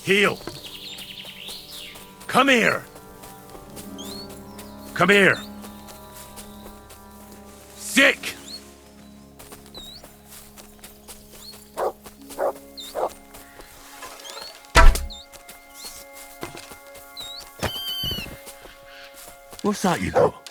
Heal. Come here. Come here. Sick. What's that you got?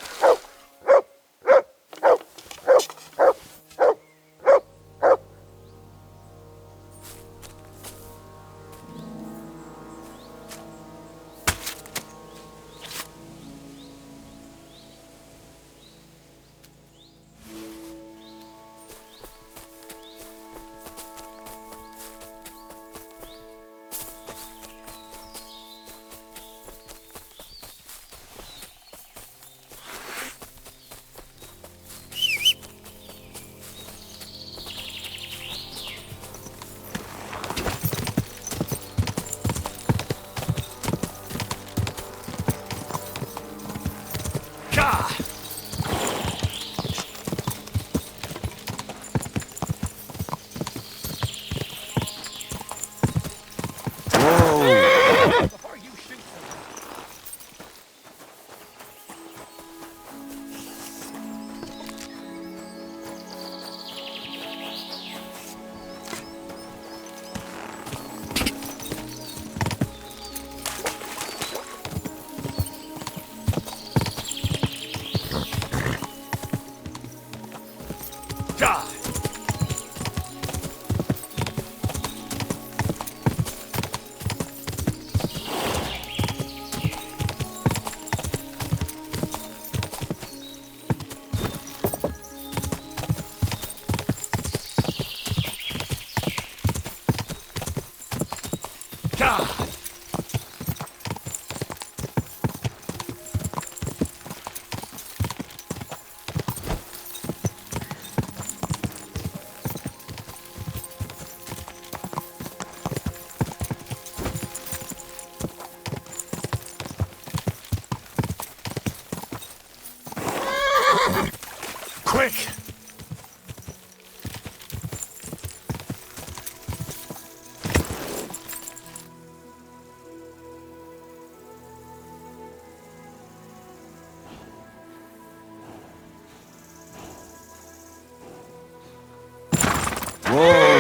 Quick! Whoa!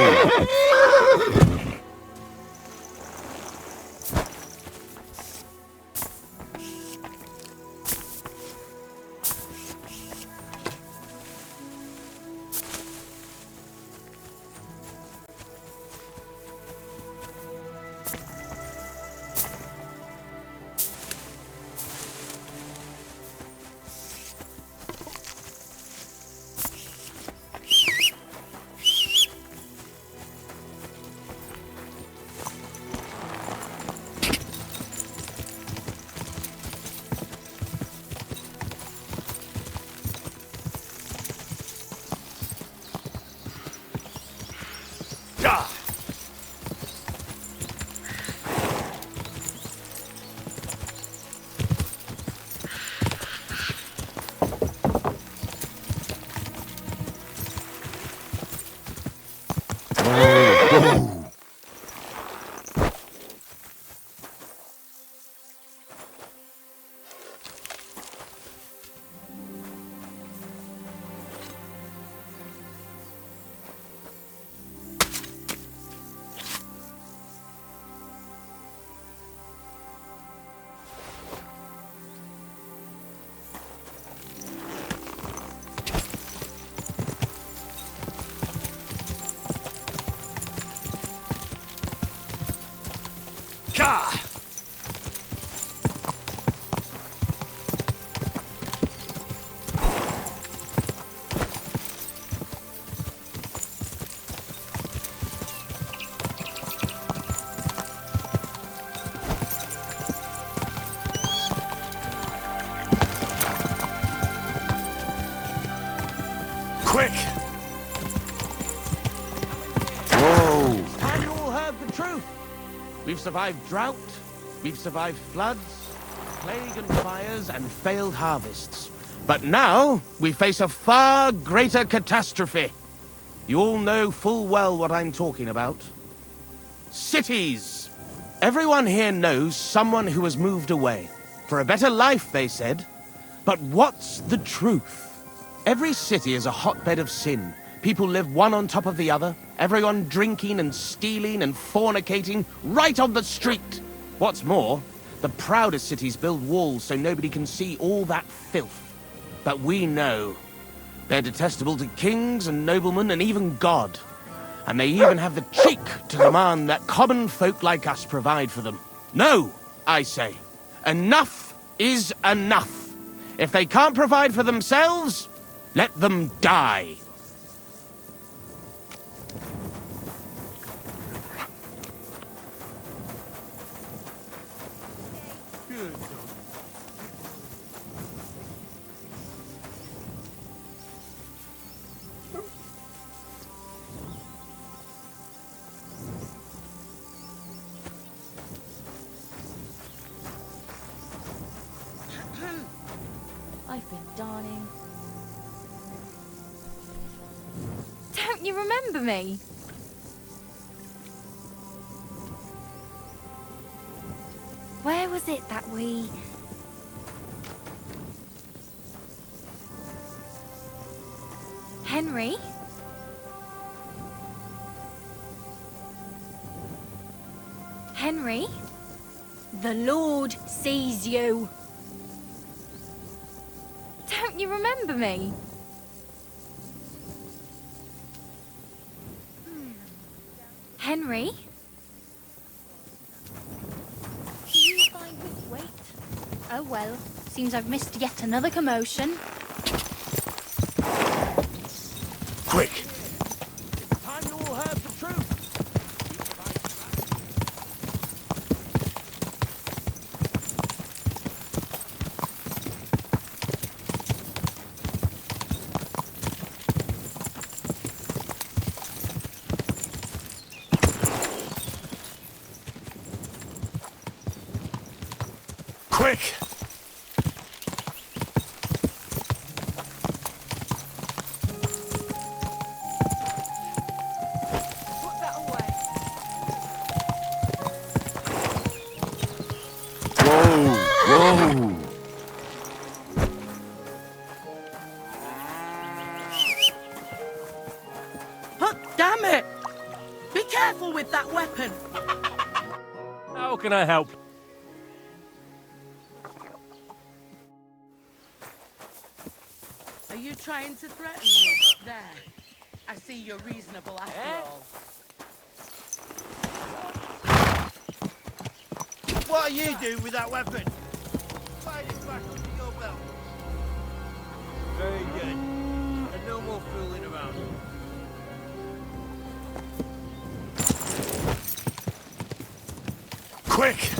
Quick! Whoa! Have you all heard the truth? We've survived drought, we've survived floods, plague and fires, and failed harvests. But now, we face a far greater catastrophe. You all know full well what I'm talking about. Cities! Everyone here knows someone who has moved away. For a better life, they said. But what's the truth? Every city is a hotbed of sin. People live one on top of the other. Everyone drinking and stealing and fornicating right on the street. What's more, the proudest cities build walls so nobody can see all that filth. But we know. They're detestable to kings and noblemen and even God. And they even have the cheek to demand that common folk like us provide for them. No, I say. Enough is enough. If they can't provide for themselves, let them die. I've been darning. Don't you remember me? Where was it that we... Henry? Henry? The Lord sees you. Don't you remember me? Henry? Do you find me... Wait. Oh well, seems I've missed yet another commotion. Quick! It's time you all heard the truth. Quick! Put that away. Whoa! Oh, damn it! Be careful with that weapon! How can I help? Are you trying to threaten me? There. I see you're reasonable after all. What are you doing with that weapon? Slide it back under your belt. Very good. And no more fooling around. Quick!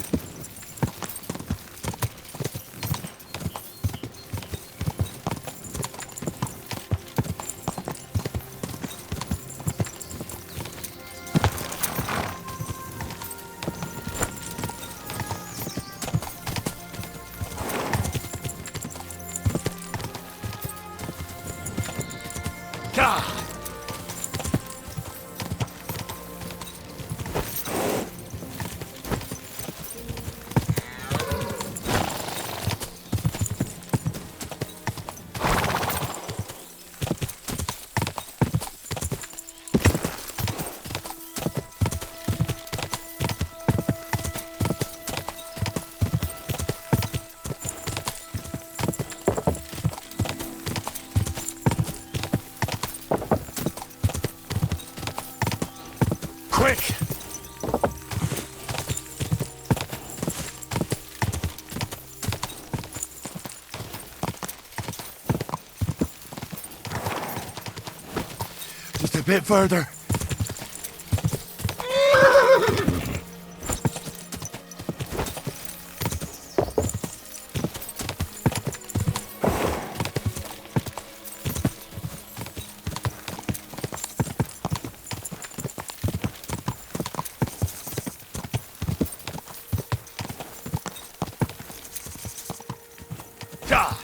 God! Quick! Just a bit further. God!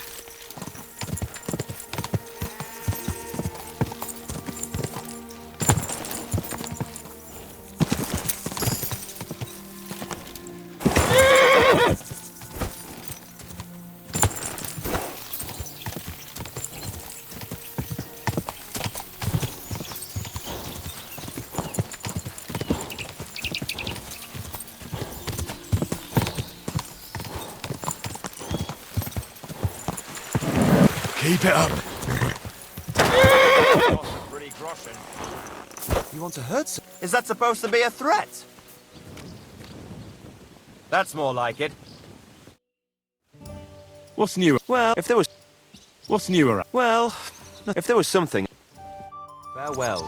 Keep it up. Pretty groshing. You want to hurt some? Is that supposed to be a threat? That's more like it. What's new? Well, if there was... What's newer? Well, if there was something... Farewell.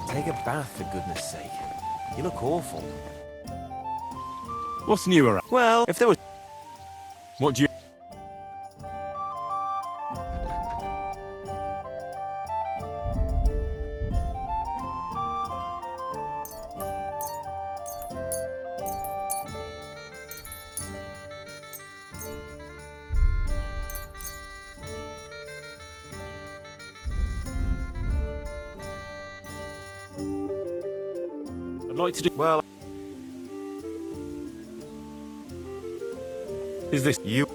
Take a bath, for goodness sake. You look awful. What's newer? Well, if there was... What do you... I'd like to do... Well, Is this... you...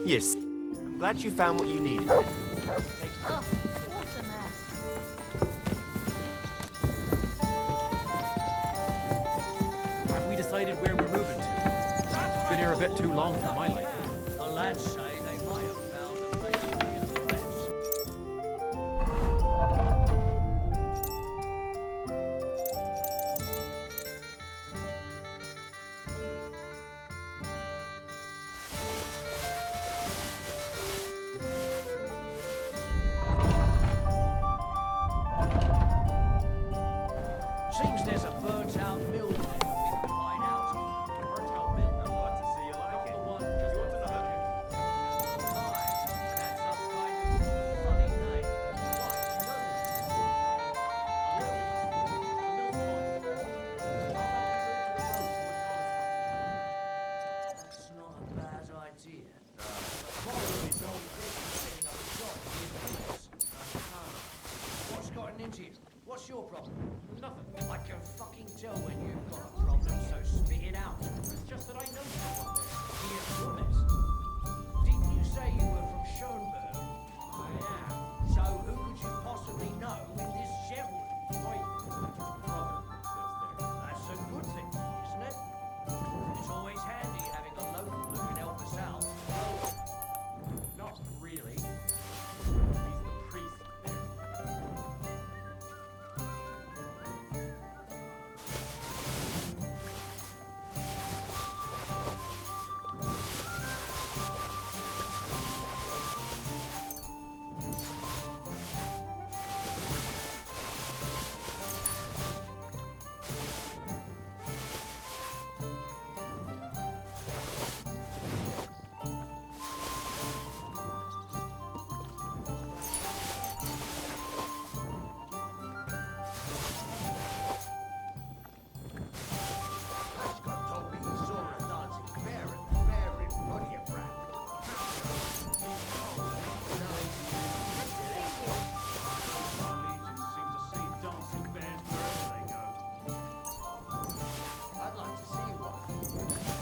Yes. I'm glad you found what you needed. Oh, what a mess. Have we decided where we're moving to? Been here a bit too long for my life. The lads say they might have found a place in the rest. Seems there's a burnt-out mill there we can find out. Burnt-out mill? I'd like to see you like it. The one just went to the hooker. That's some kind of funny name. That's not a bad idea. Probably don't think of setting up a shop near the place. What's gotten into you? What's your problem? Nothing. I can fucking tell when you've got a problem, so spit it out. It's just that I know someone there. Here's your mess. Didn't you say you were from Schoenberg? I am. So who could you possibly know in this shithole? Wait, brother lives there. That's a good thing, isn't it? It's always handy having a local who can help us out. Not really. He's the priest there. Prescott told me he saw a dancing bear at the fair in Bonniefrat. I'd like to see one.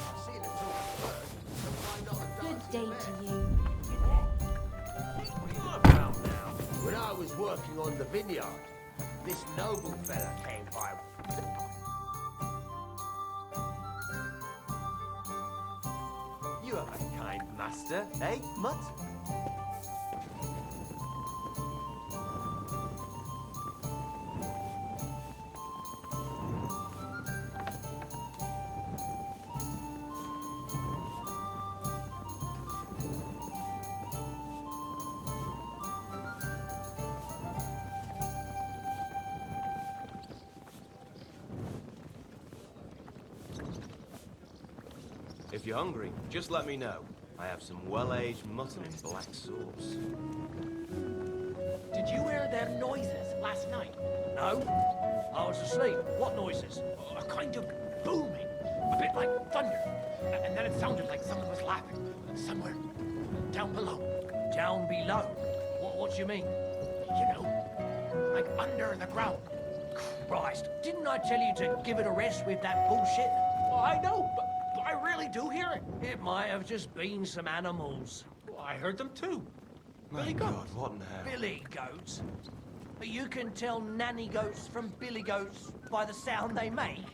I've seen a talking bird, so why not a Good dancing day bear? to you. What are you about now? When I was working on the vineyard, this noble fella came by. You have a kind master, eh, Mutt? If you're hungry, just let me know. I have some well-aged mutton in black sauce. Did you hear them noises last night? No? I was asleep. What noises? A kind of booming. A bit like thunder. And then it sounded like someone was laughing. Somewhere. Down below. Down below? What do you mean? You know, like under the ground. Christ, didn't I tell you to give it a rest with that bullshit? Well, I know, but I really do hear it. It might have just been some animals. Well, I heard them too. Billy goats. what now? Billy goats? You can tell nanny goats from billy goats by the sound they make.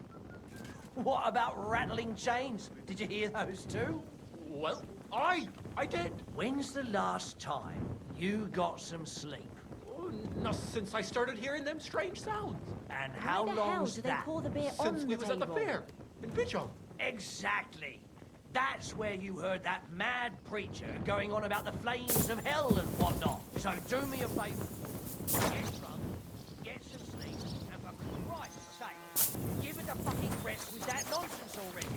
What about rattling chains? Did you hear those too? Well, I did. When's the last time You got some sleep. Not since I started hearing them strange sounds. And how Why the hell long's do they that? pour the beer on Since we the was at the table? fair in Pichon. Exactly. That's where you heard that mad preacher going on about the flames of hell and whatnot. So do me a favour. Get drunk, get some sleep, and for Christ's sake, give it a fucking rest with that nonsense already.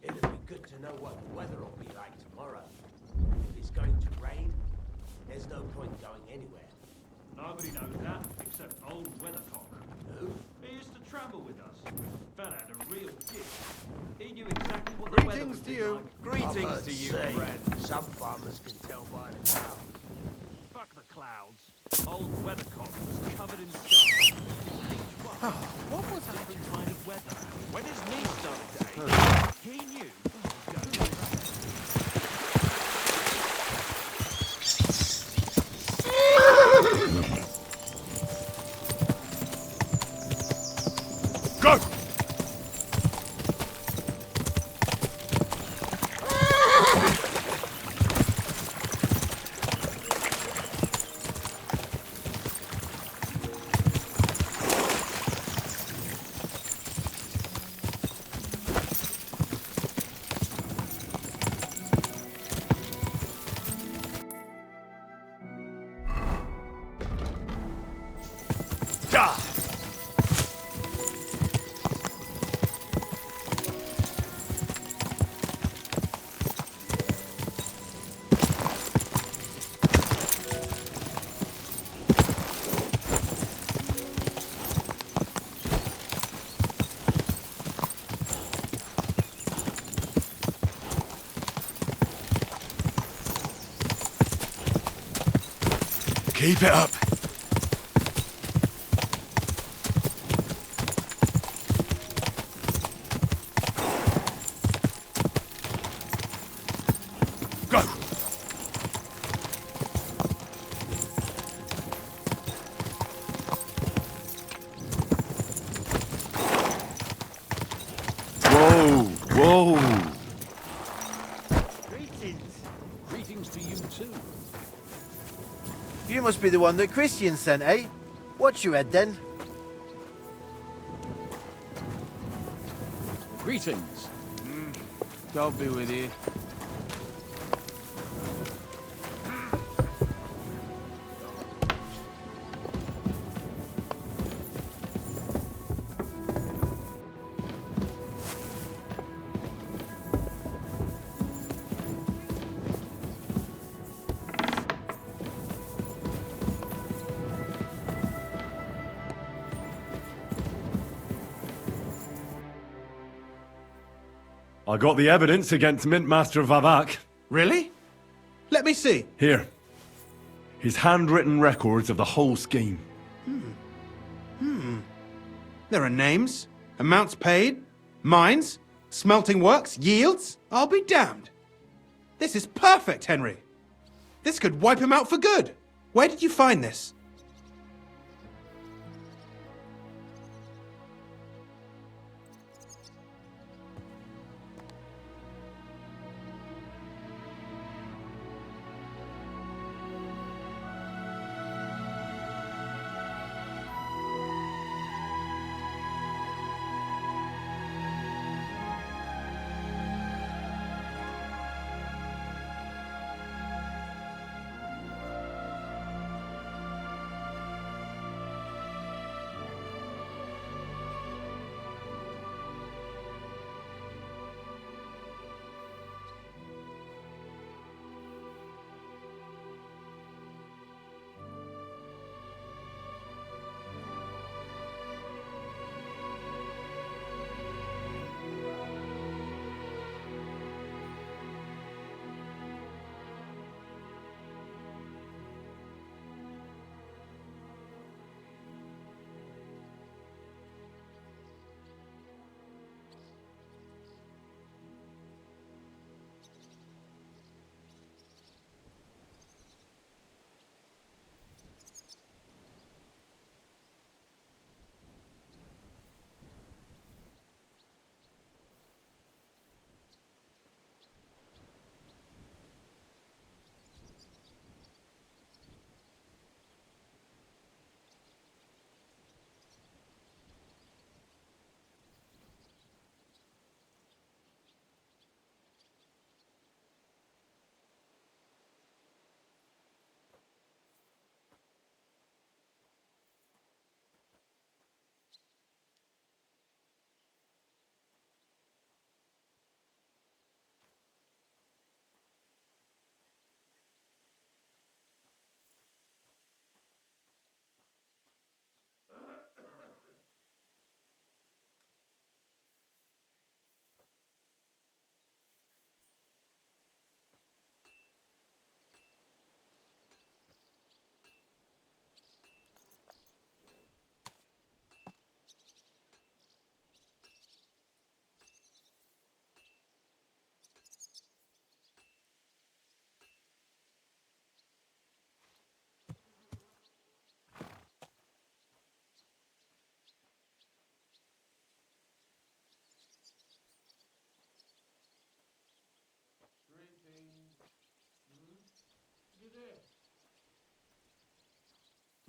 It'd be good to know what the weather will be like tomorrow. If it's going to rain, there's no point going anywhere. Nobody knows that except old Weathercock. Who? He used to travel with us. Fella had a real gift. He knew exactly what the weather Greetings would to be you. like. Greetings to you, Say, friend. some farmers can tell by the cloud. Fuck the clouds. Old Weathercock was covered in stars. What was different kind of weather? When his knee started to ache, he knew what was going on. Go! Gah! Keep it up. Go. Whoa, whoa. Greetings to you too. You must be the one that Christian sent, eh? What's your head then? Greetings. God be with you. I got the evidence against Mintmaster Vavak. Really? Let me see. Here. His handwritten records of the whole scheme. There are names, amounts paid, mines, smelting works, yields. I'll be damned. This is perfect, Henry. This could wipe him out for good. Where did you find this?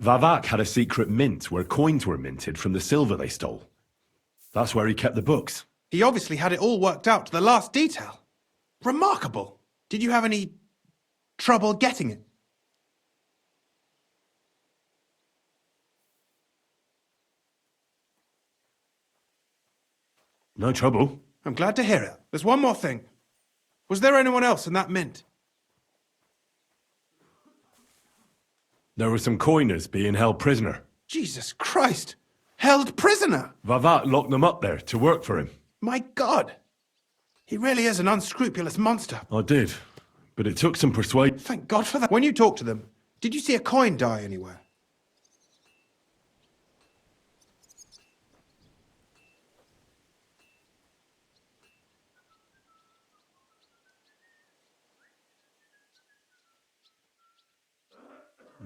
Vavak had a secret mint where coins were minted from the silver they stole. That's where he kept the books. He obviously had it all worked out to the last detail. Remarkable. Did you have any trouble getting it? No trouble. I'm glad to hear it. There's one more thing. Was there anyone else in that mint? There were some coiners being held prisoner. Jesus Christ! Held prisoner! Vavak locked them up there to work for him. My God! He really is an unscrupulous monster. I did, but it took some persuasion. Thank God for that. When you talked to them, did you see a coin die anywhere?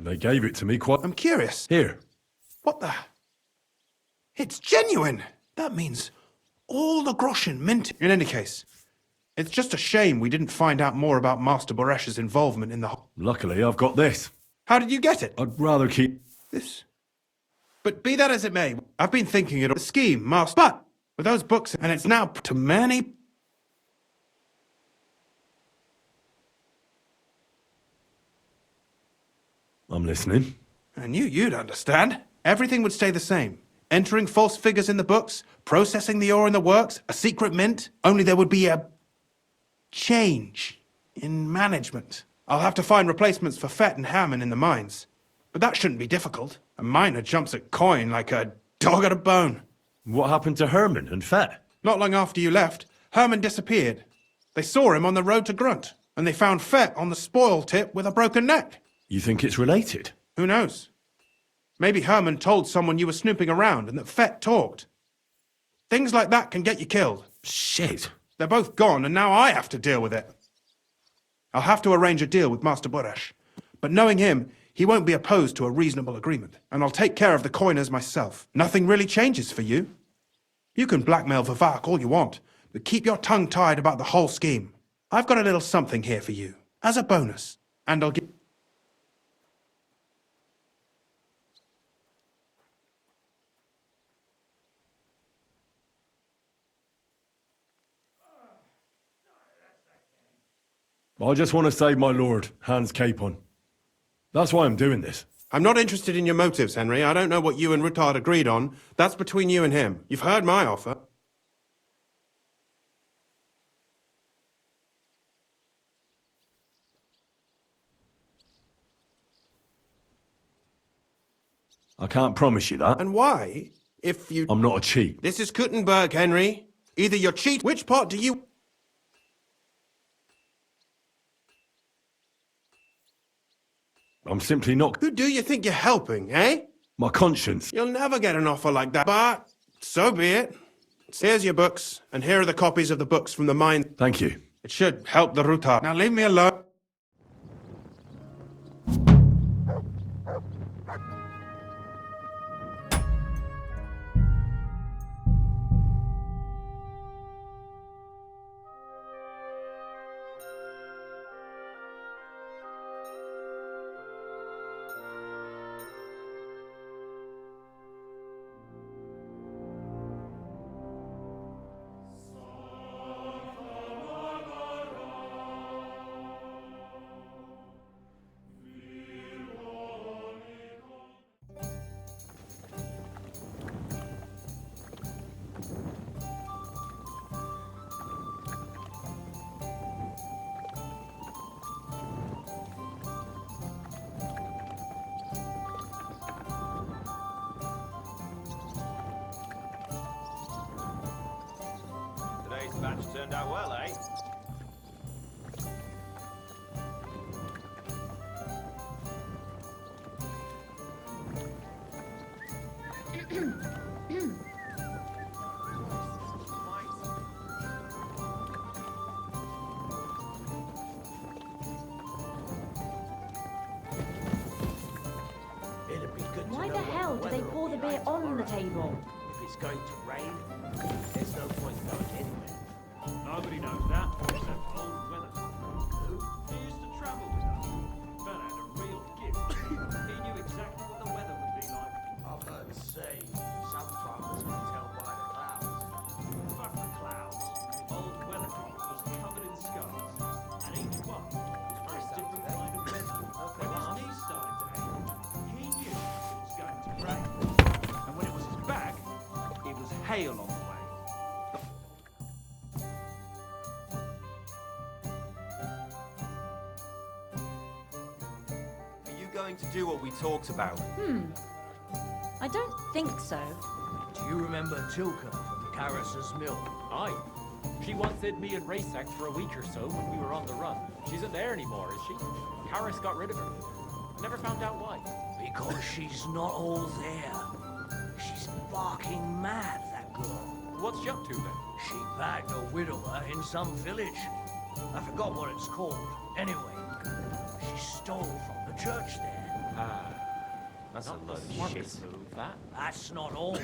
They gave it to me quite... I'm curious. Here. What the... It's genuine! That means all the groschen minted. In any case, it's just a shame we didn't find out more about Master Boresh's involvement in the... Luckily, I've got this. How did you get it? I'd rather keep... This. But be that as it may, I've been thinking it... The scheme, Master... But, with those books, and it's now to many... I'm listening. I knew you'd understand. Everything would stay the same. Entering false figures in the books, processing the ore in the works, a secret mint. Only there would be a... change in management. I'll have to find replacements for Fett and Hammond in the mines. But that shouldn't be difficult. A miner jumps at coin like a dog at a bone. What happened to Herman and Fett? Not long after you left, Herman disappeared. They saw him on the road to Grunt, and they found Fett on the spoil tip with a broken neck. You think it's related? Who knows? Maybe Herman told someone you were snooping around and that Fett talked. Things like that can get you killed. Shit. They're both gone, and now I have to deal with it. I'll have to arrange a deal with Master Boresh. But knowing him, he won't be opposed to a reasonable agreement. And I'll take care of the coiners myself. Nothing really changes for you. You can blackmail Vivek all you want, but keep your tongue tied about the whole scheme. I've got a little something here for you, as a bonus. And I'll give... I just want to save my lord, Hans Capon. That's why I'm doing this. I'm not interested in your motives, Henry. I don't know what you and Ruttard agreed on. That's between you and him. You've heard my offer. I can't promise you that. And why? If you... I'm not a cheat. This is Kuttenberg, Henry. Either you're cheat... Which part do you... I'm simply not... Who do you think you're helping, eh? My conscience. You'll never get an offer like that, but so be it. Here's your books, and here are the copies of the books from the mine. Thank you. It should help the Ruttard. Now leave me alone. Today's batch turned out well, eh? Why the hell do they pour the beer on the table? If it's going to rain, there's no point going anywhere. Nobody knows that except old Weathercock. Who? He used to travel with us. Fella had a real gift. He knew exactly what the weather would be like. I've heard say some farmers can tell by the clouds. Fuck the clouds. Old Weathercock was covered in scars, and each one was for a different kind of weather. When his knees started to ache, he knew it was going to rain. And when it was his back, it was hail on the way. Are you going to do what we talked about? I don't think so. Do you remember Tilka from Carris's mill? Aye. She once hid me and Raysack for a week or so when we were on the run. She isn't there anymore, is she? Harris got rid of her. I never found out why. Because she's not all there. She's barking mad, that girl. What's she up to then? She bagged a widower in some village. I forgot what it's called. Anyway, she stole from the church there. Ah, That's not a the load of smartest shit. move, that. That's not all.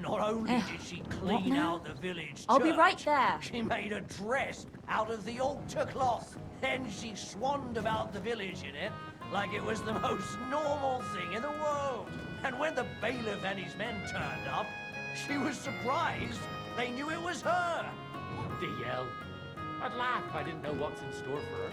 Not only did she clean now? out the village I'll be church, right there. she made a dress out of the altar cloth. Then she swanned about the village in it like it was the most normal thing in the world. And when the bailiff and his men turned up, she was surprised they knew it was her. What the hell? I'd laugh if I didn't know what's in store for her.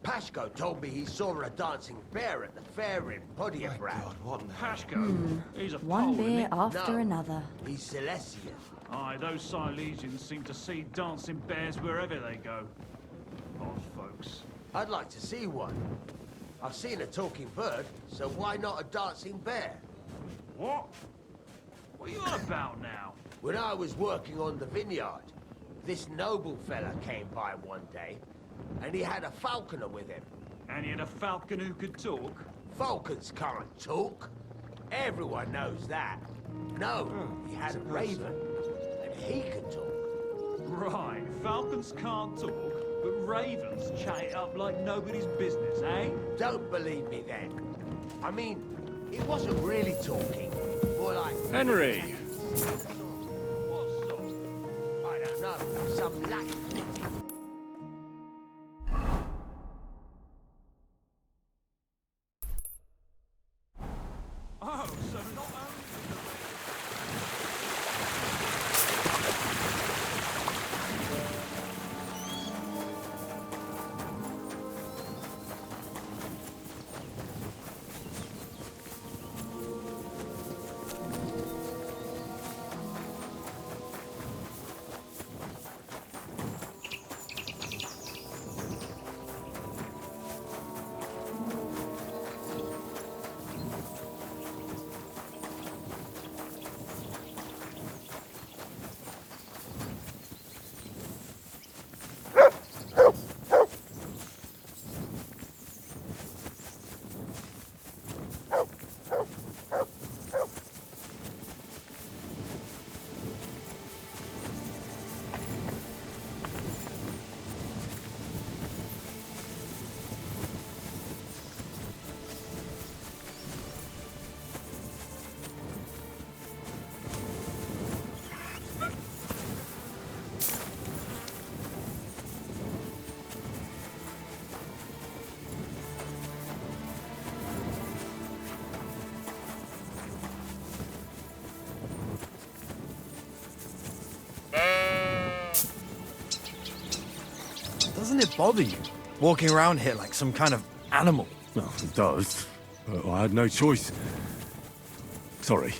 Pashko told me he saw a dancing bear at the fair in Podiebrad. Pashko? He's a One Pole, isn't he? beer after No. another. He's Silesian. Aye, those Silesians seem to see dancing bears wherever they go. Odd folks. I'd like to see one. I've seen a talking bird, so why not a dancing bear? What? What are you on about now? When I was working on the vineyard, this noble fella came by one day, and he had a falconer with him. And he had a falcon who could talk? Falcons can't talk. Everyone knows that. No, he had a raven, and he could talk. Right, falcons can't talk, but ravens chat it up like nobody's business, eh? Don't believe me then. I mean, it wasn't really talking. More like... Henry! What sort? I don't know, some Latin. Oh, so not only... Doesn't it bother you, walking around here like some kind of animal? Well, it does. But I had no choice. Sorry.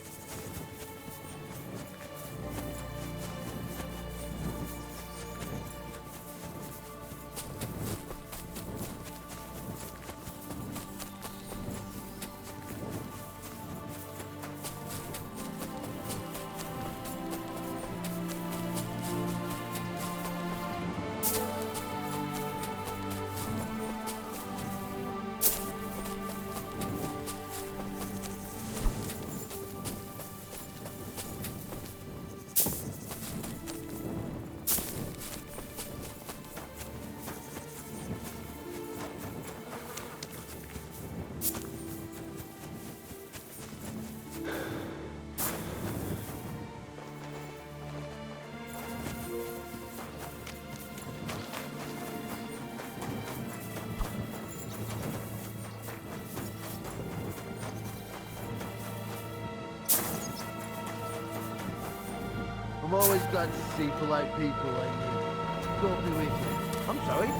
I'm always glad to see polite people like you. Don't be wicked. I'm sorry.